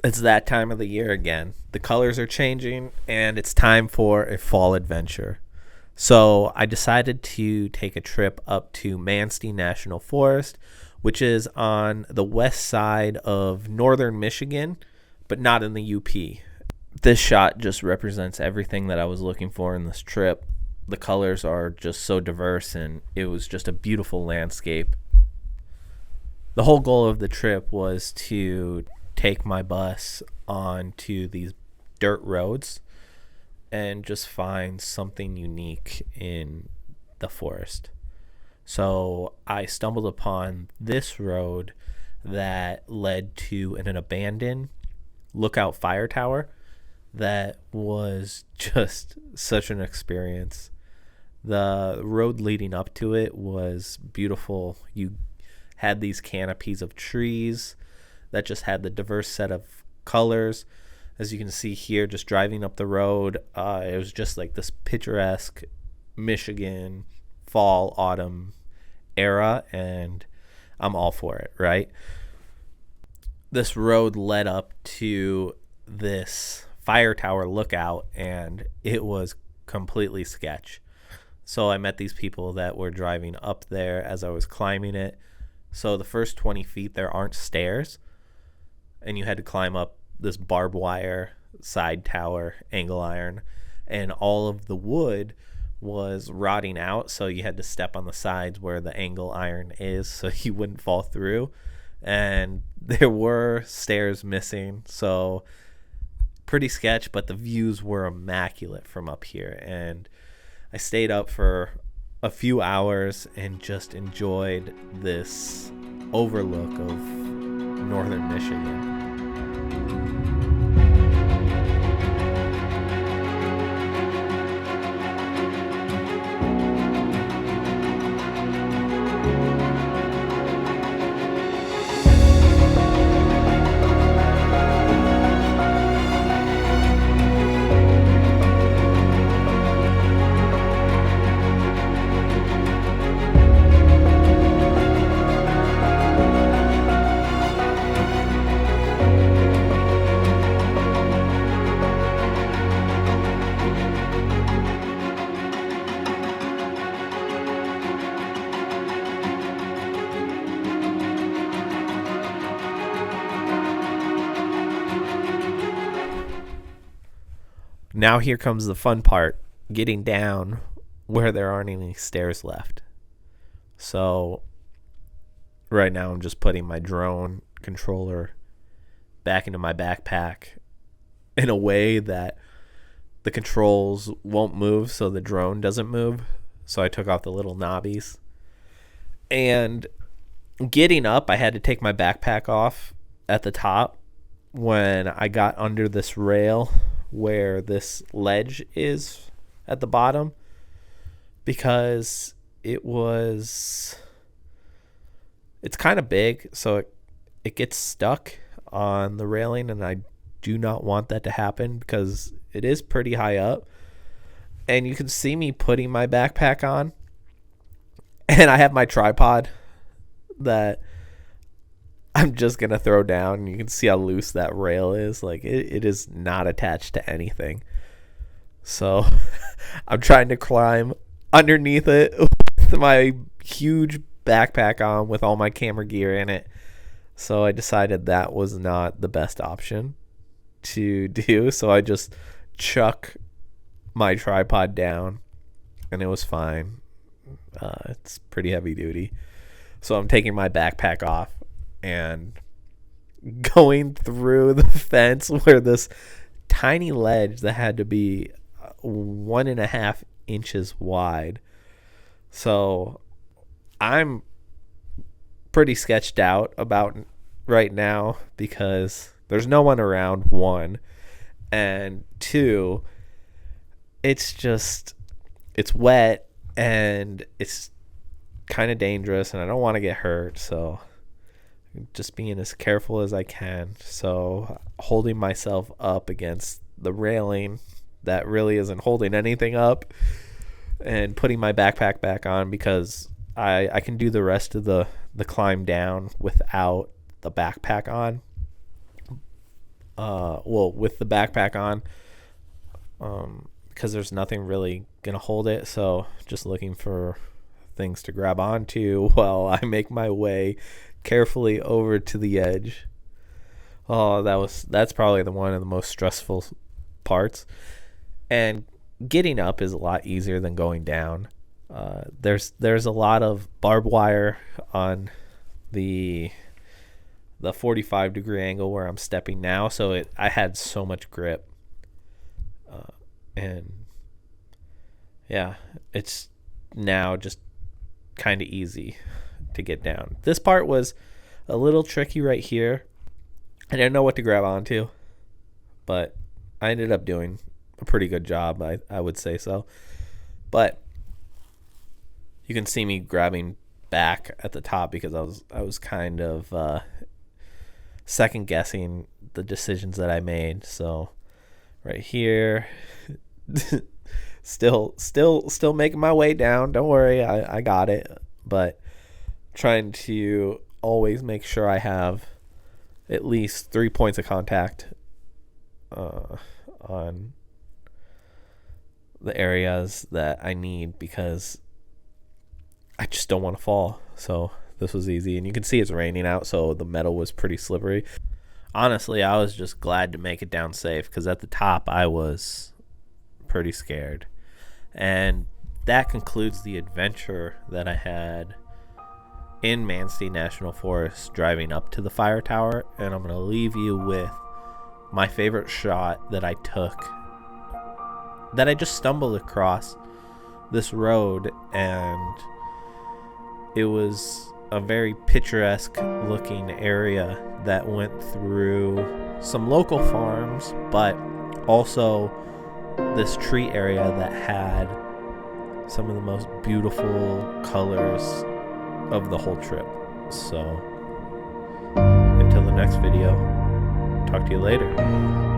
It's that time of the year again. The colors are changing, and it's time for a fall adventure. So I decided to take a trip up to Manistee National Forest, which is on the west side of northern Michigan, but not in the UP. This shot just represents everything that I was looking for in this trip. The colors are just so diverse, and it was just a beautiful landscape. The whole goal of the trip was to take my bus onto these dirt roads and just find something unique in the forest. So I stumbled upon this road that led to an abandoned lookout fire tower that was just such an experience. The road leading up to it was beautiful. You had these canopies of trees that just had the diverse set of colors. As you can see here, just driving up the road, it was just like this picturesque Michigan fall, autumn era, and I'm all for it, right? This road led up to this fire tower lookout, and it was completely sketch. So I met these people that were driving up there as I was climbing it. So the first 20 feet, there aren't stairs, and you had to climb up this barbed wire side tower, angle iron, and all of the wood was rotting out, so you had to step on the sides where the angle iron is so you wouldn't fall through. And there were stairs missing, so pretty sketch, but the views were immaculate from up here. And I stayed up for a few hours and just enjoyed this overlook of northern Michigan. Now here comes the fun part, getting down where there aren't any stairs left. So right now I'm just putting my drone controller back into my backpack in a way that the controls won't move so the drone doesn't move. So I took off the little knobbies. And getting up, I had to take my backpack off at the top when I got under this rail where this ledge is at the bottom, because it's kind of big, so it gets stuck on the railing, and I do not want that to happen because it is pretty high up. And you can see me putting my backpack on, and I have my tripod that I'm just going to throw down. You can see how loose that rail is. Like, it is not attached to anything. So I'm trying to climb underneath it with my huge backpack on with all my camera gear in it. So I decided that was not the best option to do. So I just chuck my tripod down, and it was fine. It's pretty heavy duty. So I'm taking my backpack off and going through the fence where this tiny ledge that had to be 1.5 inches wide. So I'm pretty sketched out about right now because there's no one around, one, and two, it's wet and it's kind of dangerous, and I don't want to get hurt, so just being as careful as I can. So holding myself up against the railing that really isn't holding anything up, and putting my backpack back on because I can do the rest of the climb down without the backpack on. well, with the backpack on, because there's nothing really gonna hold it. So just looking for things to grab onto while I make my way carefully over to the edge. Oh, that's probably one of the most stressful parts. And getting up is a lot easier than going down. There's a lot of barbed wire on the 45-degree angle where I'm stepping now, so I had so much grip, and yeah, it's now just kind of easy to get down. This part was a little tricky right here. I didn't know what to grab onto, but I ended up doing a pretty good job. I would say so. But you can see me grabbing back at the top because I was kind of second guessing the decisions that I made. So right here, still making my way down. Don't worry, I got it. But trying to always make sure I have at least 3 points of contact on the areas that I need, because I just don't want to fall. So this was easy, and you can see it's raining out, so the metal was pretty slippery. Honestly, I was just glad to make it down safe, because at the top I was pretty scared. And that concludes the adventure that I had in Manistee National Forest driving up to the fire tower. And I'm going to leave you with my favorite shot that I took, that I just stumbled across this road, and it was a very picturesque looking area that went through some local farms, but also this tree area that had some of the most beautiful colors of the whole trip. So until the next video, talk to you later.